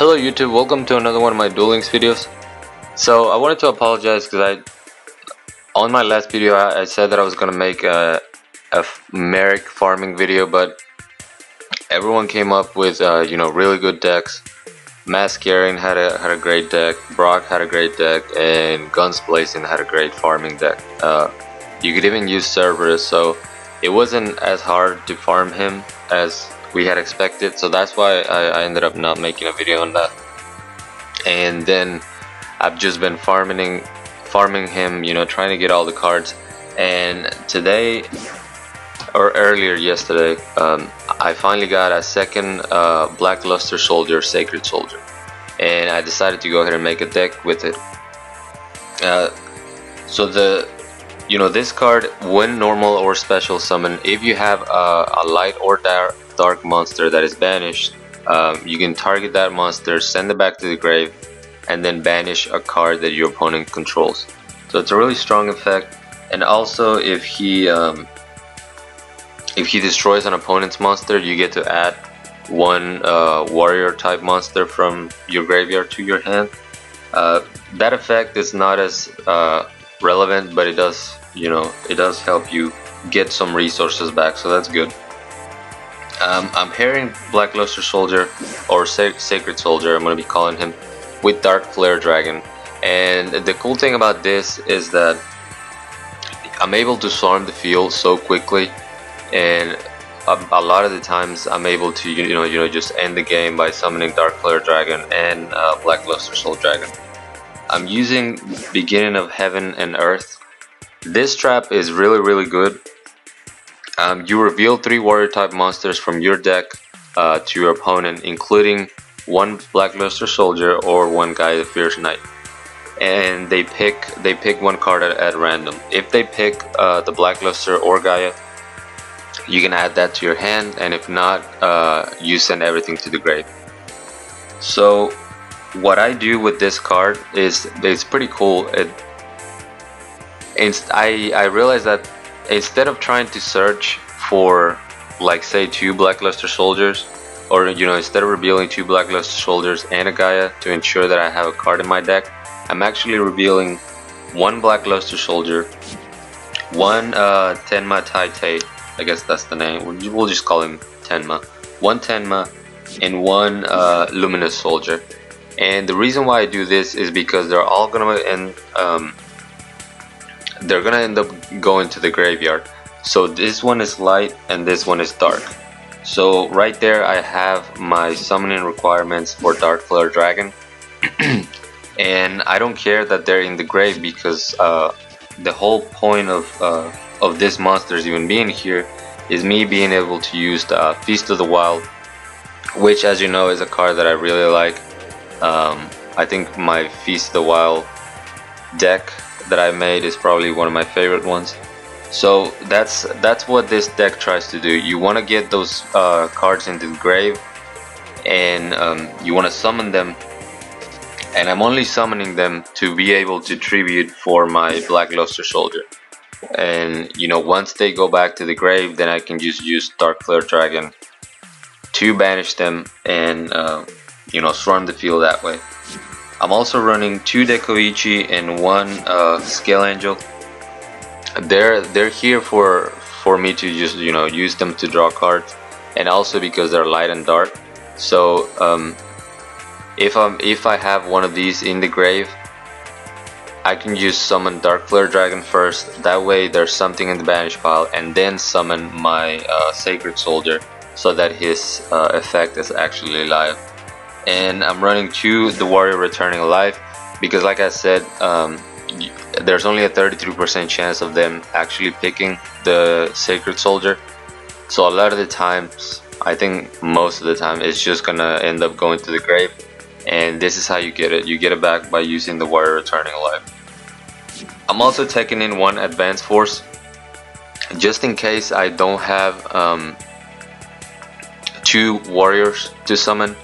Hello YouTube, welcome to another one of my Duel Links videos. So I wanted to apologize because on my last video I said that I was gonna make a Marik farming video, but everyone came up with really good decks. Mascaring had a great deck, Brock had a great deck, and Guns Blazing had a great farming deck. You could even use Cerberus, so it wasn't as hard to farm him as we had expected, so that's why I ended up not making a video on that. And then I've just been farming him, trying to get all the cards. And today, or earlier yesterday, I finally got a second Black Luster Soldier, Sacred Soldier, and I decided to go ahead and make a deck with it. So this card, when normal or special summon, if you have a light or dark monster that is banished, you can target that monster, send it back to the grave, and then banish a card that your opponent controls. So it's a really strong effect. And also, if he destroys an opponent's monster, you get to add one warrior type monster from your graveyard to your hand. That effect is not as relevant, but it does help you get some resources back, so that's good. I'm pairing Black Luster Soldier, or Sacred Soldier, I'm going to be calling him, with Dark Flare Dragon. And the cool thing about this is that I'm able to swarm the field so quickly, and a lot of the times I'm able to just end the game by summoning Dark Flare Dragon and Black Luster Soul Dragon. I'm using Beginning of Heaven and Earth. This trap is really good. You reveal 3 warrior type monsters from your deck to your opponent, including one Black Luster Soldier or one Gaia the Fierce Knight, and they pick one card at random. If they pick the Black Luster or Gaia, you can add that to your hand, and if not, you send everything to the grave. So what I do with this card is it's pretty cool. I realized that instead of trying to search for, like, say 2 Black Luster Soldiers, or instead of revealing 2 Black Luster Soldiers and a Gaia to ensure that I have a card in my deck, I'm actually revealing 1 Black Luster Soldier, 1 Tenma Tai, I guess that's the name, we'll just call him Tenma, 1 Tenma, and 1 Luminous Soldier. And the reason why I do this is because they're all gonna end up going to the graveyard. So this one is light and this one is dark. So right there I have my summoning requirements for Dark Flare Dragon. And I don't care that they're in the grave, because the whole point of this monsters even being here is me being able to use the Feast of the Wild, which, as you know, is a card that I really like. I think my Feast of the Wild deck that I made is probably one of my favorite ones. So that's what this deck tries to do. You want to get those cards into the grave, and you want to summon them, and I'm only summoning them to be able to tribute for my Black Luster Soldier. And once they go back to the grave, then I can just use Dark Flare Dragon to banish them and swarm the field that way. I'm also running 2 Dekoichi and 1 Scale Angel. They're here for me to just use them to draw cards, and also because they're light and dark. So if I have one of these in the grave, I can just summon Dark Flare Dragon first. That way there's something in the banish pile, and then summon my Sacred Soldier, so that his effect is actually live. And I'm running 2 the Warrior Returning Alive, because, like I said, there's only a 33% chance of them actually picking the Sacred Soldier. So a lot of the times, I think most of the time, it's just gonna end up going to the grave. And this is how you get it. You get it back by using the Warrior Returning Alive. I'm also taking in 1 Advanced Force, just in case I don't have 2 warriors to summon.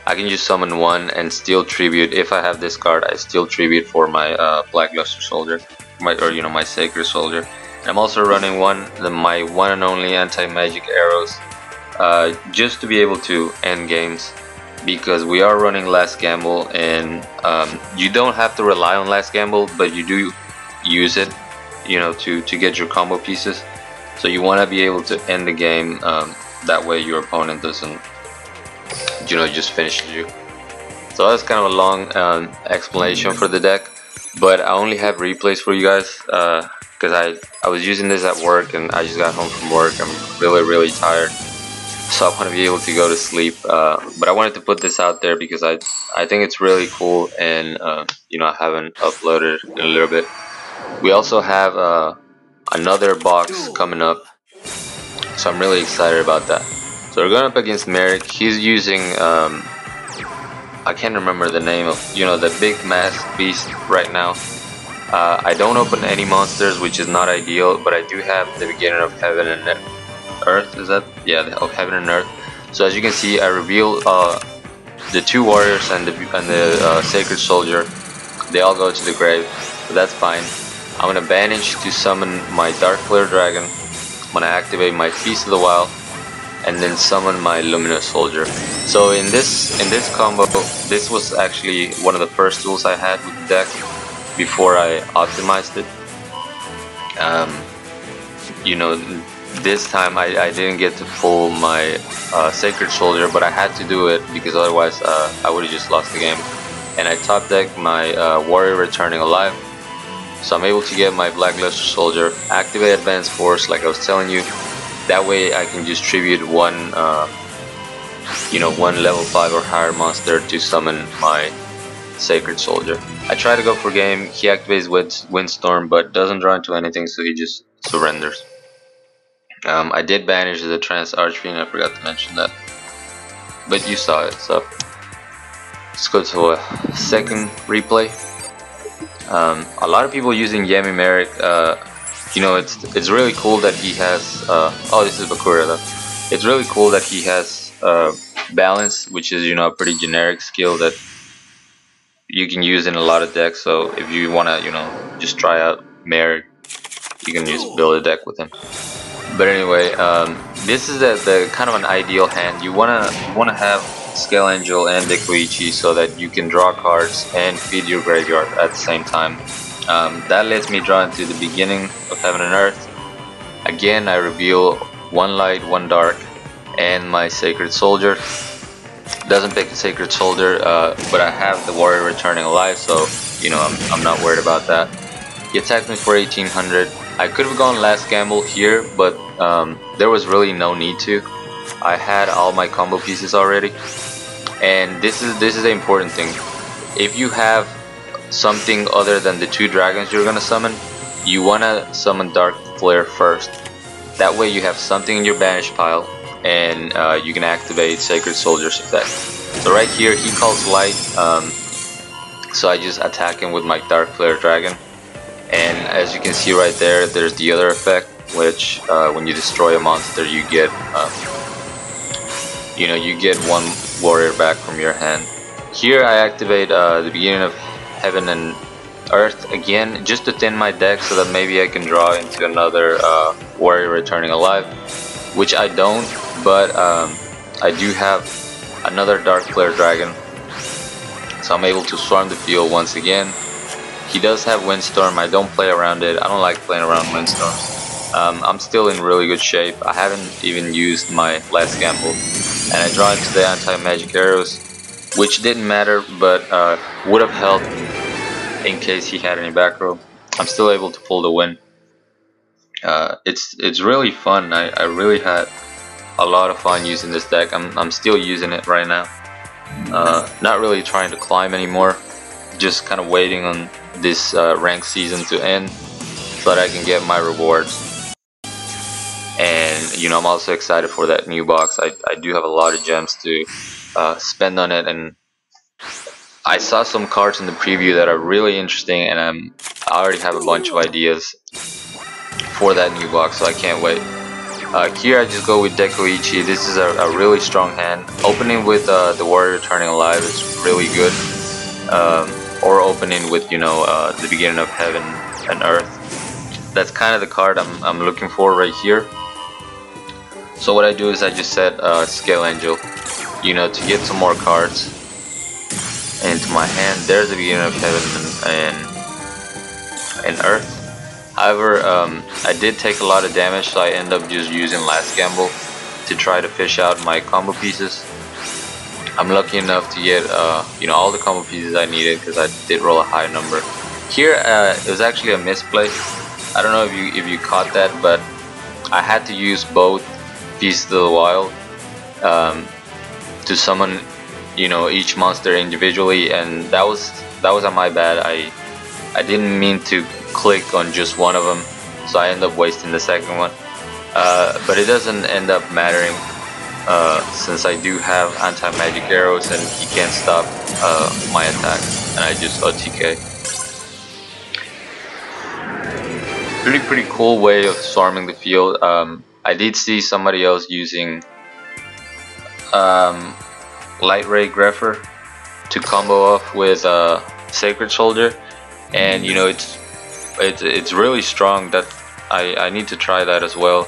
I can just summon 1 and steal tribute. If I have this card, I steal tribute for my Black Luster Soldier, my Sacred Soldier. And I'm also running my one and only anti-magic arrows, just to be able to end games because we are running Last Gamble, and you don't have to rely on Last Gamble, but you do use it, you know, to get your combo pieces. So you want to be able to end the game, that way your opponent doesn't, you know, just finishes you. So that's kind of a long explanation for the deck, but I only have replays for you guys because I was using this at work, and I just got home from work. I'm really tired, so I want to be able to go to sleep. But I wanted to put this out there because I think it's really cool, and you know, I haven't uploaded in a little bit. We also have another box coming up, so I'm really excited about that. So we're going up against Marik. He's using I can't remember the name of, you know, the big mask beast right now. I don't open any monsters, which is not ideal, but I do have the beginning of Heaven and Earth. Is that? Yeah, of Heaven and Earth. So as you can see, I reveal the two warriors and the Sacred Soldier. They all go to the grave, but that's fine. I'm gonna banish to summon my Dark Flare Dragon. I'm gonna activate my Feast of the Wild, and then summon my Luminous Soldier. So in this combo, this was actually one of the first tools I had with the deck before I optimized it. You know, this time I didn't get to pull my Sacred Soldier, but I had to do it because otherwise I would have just lost the game. And I top deck my Warrior Returning Alive, so I'm able to get my Blackluster Soldier, activate Advanced Force like I was telling you. That way I can just tribute one, you know, one level 5 or higher monster to summon my Sacred Soldier. I try to go for game. He activates Windstorm, but doesn't draw into anything, so he just surrenders. I did banish the Trance Archfiend. I forgot to mention that, but you saw it. So let's go to a second replay. A lot of people using Yami Marik. You know, it's really cool that he has. Oh, this is Bakura though. It's really cool that he has balance, which is, you know, a pretty generic skill that you can use in a lot of decks. So if you wanna, you know, just try out Marik, you can just build a deck with him. But anyway, this is the kind of an ideal hand. You wanna have Scale Angel and Dekoichi so that you can draw cards and feed your graveyard at the same time. That lets me draw into the beginning of Heaven and Earth. Again, I reveal one light, one dark, and my Sacred Soldier. Doesn't pick a Sacred Soldier, but I have the Warrior Returning Alive, so you know, I'm not worried about that. He attacked me for 1800. I could have gone Last Gamble here, but there was really no need to. I had all my combo pieces already, and this is the important thing. If you have something other than the two dragons you're gonna summon, you wanna summon Dark Flare first. That way you have something in your banish pile, and you can activate Sacred Soldier's effect. So right here he calls light, so I just attack him with my Dark Flare Dragon, and as you can see right there, there's the other effect, which when you destroy a monster, you get you know, you get one warrior back from your hand. Here I activate the beginning of Heaven and Earth again, just to thin my deck so that maybe I can draw into another Warrior Returning Alive, which I don't, but I do have another Dark Flare Dragon, so I'm able to swarm the field once again. He does have Windstorm. I don't play around it. I don't like playing around Windstorms. I'm still in really good shape. I haven't even used my Last Gamble, and I draw into the anti-magic arrows, which didn't matter, but would have helped in case he had any back row. I'm still able to pull the win. It's really fun. I really had a lot of fun using this deck. I'm still using it right now. Not really trying to climb anymore. Just kind of waiting on this rank season to end so that I can get my rewards. And you know, I'm also excited for that new box. I do have a lot of gems to spend on it, and I saw some cards in the preview that are really interesting, and I already have a bunch of ideas for that new box, so I can't wait. Here I just go with Dekoichi. This is a really strong hand. Opening with the Warrior Returning Alive is really good, or opening with, you know, the beginning of Heaven and Earth. That's kind of the card I'm looking for right here. So what I do is I just set Scale Angel, you know, to get some more cards into my hand. There's the beginning of heaven and earth. However, I did take a lot of damage, so I end up just using last gamble to try to fish out my combo pieces. I'm lucky enough to get you know, all the combo pieces I needed because I did roll a high number. Here it was actually a misplay. I don't know if you caught that, but I had to use both Feast of the Wild to summon, you know, each monster individually, and that was on my bad. I didn't mean to click on just one of them, so I end up wasting the second one. But it doesn't end up mattering since I do have anti-magic arrows and he can't stop my attack, and I just OTK. Pretty cool way of swarming the field. I did see somebody else using Light Ray Grepher to combo off with Sacred Soldier, and you know, it's really strong. That I need to try that as well.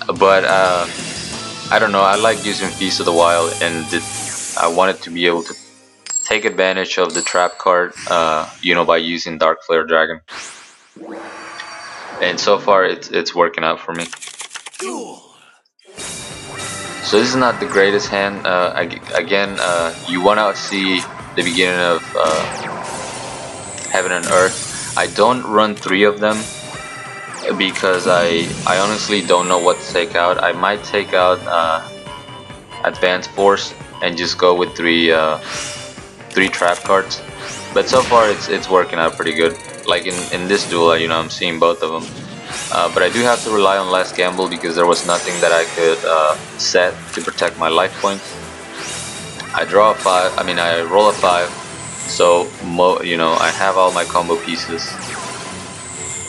But I don't know, I like using Feast of the Wild, and I wanted to be able to take advantage of the trap card, you know, by using Dark Flare Dragon. And so far it's working out for me. So this is not the greatest hand. Again, you want to see the beginning of Heaven and Earth. I don't run 3 of them because I honestly don't know what to take out. I might take out Advanced Force and just go with 3 trap cards. But so far it's working out pretty good. Like in this duel, you know, I'm seeing both of them. But I do have to rely on last gamble because there was nothing that I could set to protect my life points. I draw a 5. I mean, I roll a 5. So you know, I have all my combo pieces.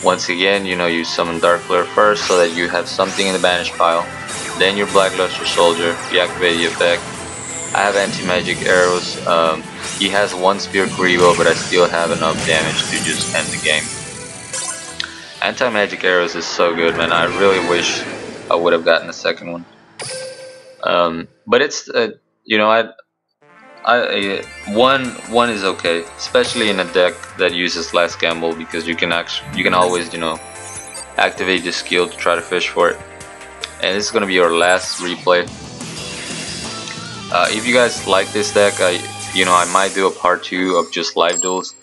Once again, you know, you summon Dark Flare first so that you have something in the banish pile. Then your Blackluster Soldier, you activate the effect. I have anti-magic arrows. He has 1 Spear Kuribo, but I still have enough damage to just end the game. Anti-magic arrows is so good, man. I really wish I would have gotten a second one. But it's you know, one is okay, especially in a deck that uses last gamble, because you can always, you know, activate this skill to try to fish for it. And this is gonna be our last replay. If you guys like this deck, you know, I might do a part 2 of just live duels.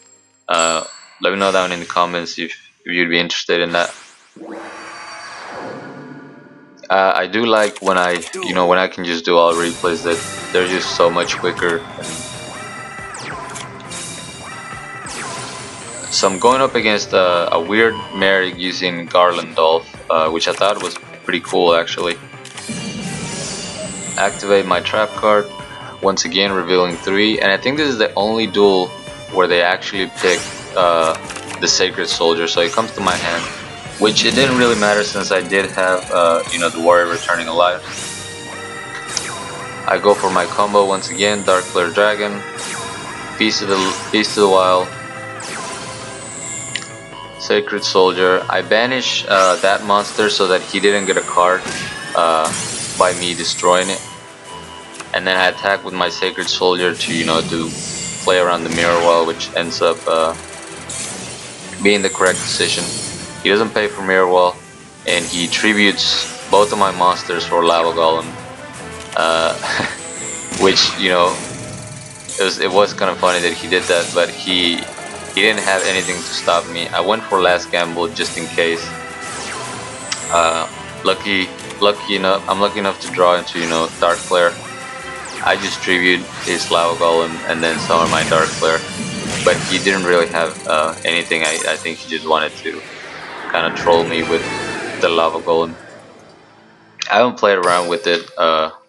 Let me know down in the comments if you'd be interested in that. I do like when I can just do all replays, that they're just so much quicker. So I'm going up against a weird Marik using Garland Dolph, which I thought was pretty cool actually. Activate my trap card, once again revealing 3, and I think this is the only duel where they actually pick the Sacred Soldier, so it comes to my hand, which it didn't really matter since I did have you know, the Warrior returning alive. I go for my combo once again, Dark Flare Dragon, Feast of the Wild, Sacred Soldier. I banish that monster so that he didn't get a card by me destroying it, and then I attack with my Sacred Soldier to, you know, to play around the mirror wall, which ends up being the correct decision. He doesn't pay for mirror wall, and he tributes both of my monsters for Lava Golem, which, you know, it was kind of funny that he did that, but he didn't have anything to stop me. I went for last gamble just in case. I'm lucky enough to draw into, you know, Dark Flare. I just tribute his Lava Golem and then summon my Dark Flare, but he didn't really have anything. I think he just wanted to kind of troll me with the Lava Golem. I haven't played around with it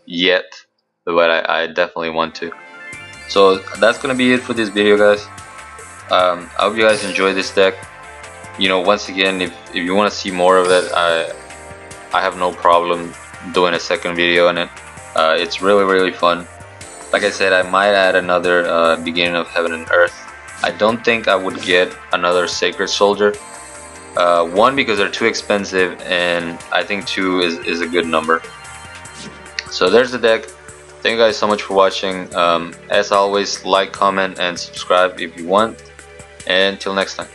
yet, but I definitely want to. So that's gonna be it for this video, guys. I hope you guys enjoy this deck. You know, once again, if you want to see more of it, I have no problem doing a second video on it. It's really fun. Like I said, I might add another beginning of Heaven and Earth. I don't think I would get another Sacred Soldier. 1, because they're too expensive, and I think 2 is a good number. So there's the deck. Thank you guys so much for watching. As always, like, comment, and subscribe if you want. And until next time.